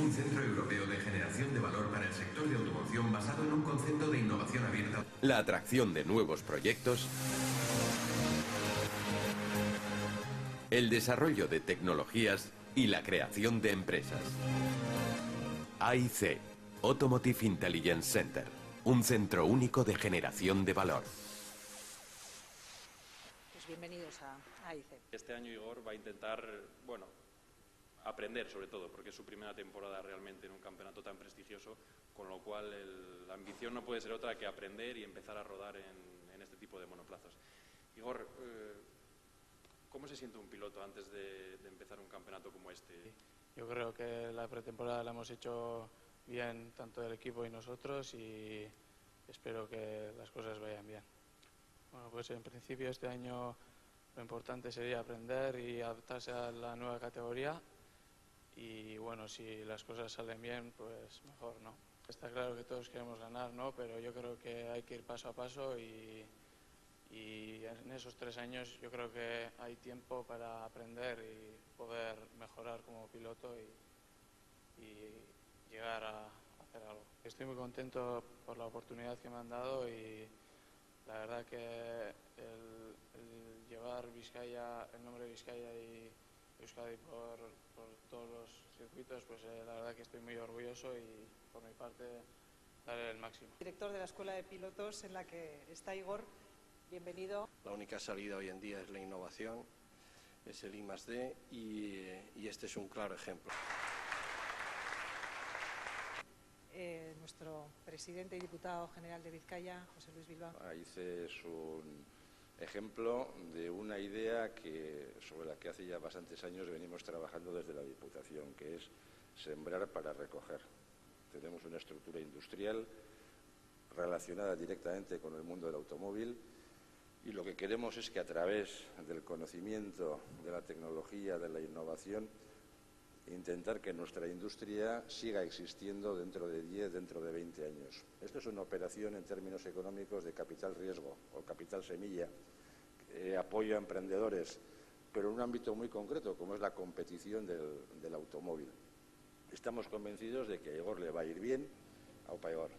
un centro europeo de generación de valor para el sector de automoción basado en un concepto de innovación abierta. La atracción de nuevos proyectos, el desarrollo de tecnologías y la creación de empresas. AIC, Automotive Intelligence Center, un centro único de generación de valor. Pues bienvenidos a AIC. Este año Igor va a intentar, bueno, aprender sobre todo, porque es su primera temporada realmente en un campeonato tan prestigioso, con lo cual la ambición no puede ser otra que aprender y empezar a rodar en este tipo de monoplazas. Igor, ¿cómo se siente un piloto antes de empezar un campeonato como este? Yo creo que la pretemporada la hemos hecho bien, tanto el equipo y nosotros, y espero que las cosas vayan bien. Bueno, pues en principio este año lo importante sería aprender y adaptarse a la nueva categoría, y bueno, si las cosas salen bien, pues mejor, ¿no? Está claro que todos queremos ganar, ¿no? Pero yo creo que hay que ir paso a paso, y en esos 3 años yo creo que hay tiempo para aprender y poder mejorar como piloto y llegar a hacer algo. Estoy muy contento por la oportunidad que me han dado, y la verdad que el llevar Vizcaya, el nombre de Vizcaya y Euskadi por todos los circuitos, pues la verdad que estoy muy orgulloso, y por mi parte daré el máximo. Director de la Escuela de Pilotos en la que está Igor, bienvenido. La única salida hoy en día es la innovación, es el I+D, y este es un claro ejemplo. Nuestro presidente y diputado general de Vizcaya, José Luis Bilbao. AIC es un ejemplo de una idea sobre la que hace ya bastantes años venimos trabajando desde la Diputación, que es sembrar para recoger. Tenemos una estructura industrial relacionada directamente con el mundo del automóvil, y lo que queremos es que a través del conocimiento, de la tecnología, de la innovación, intentar que nuestra industria siga existiendo dentro de 10, dentro de 20 años. Esto es una operación en términos económicos de capital riesgo o capital semilla, apoyo a emprendedores, pero en un ámbito muy concreto como es la competición del automóvil. Estamos convencidos de que a Igor le va a ir bien. Aupa Igor.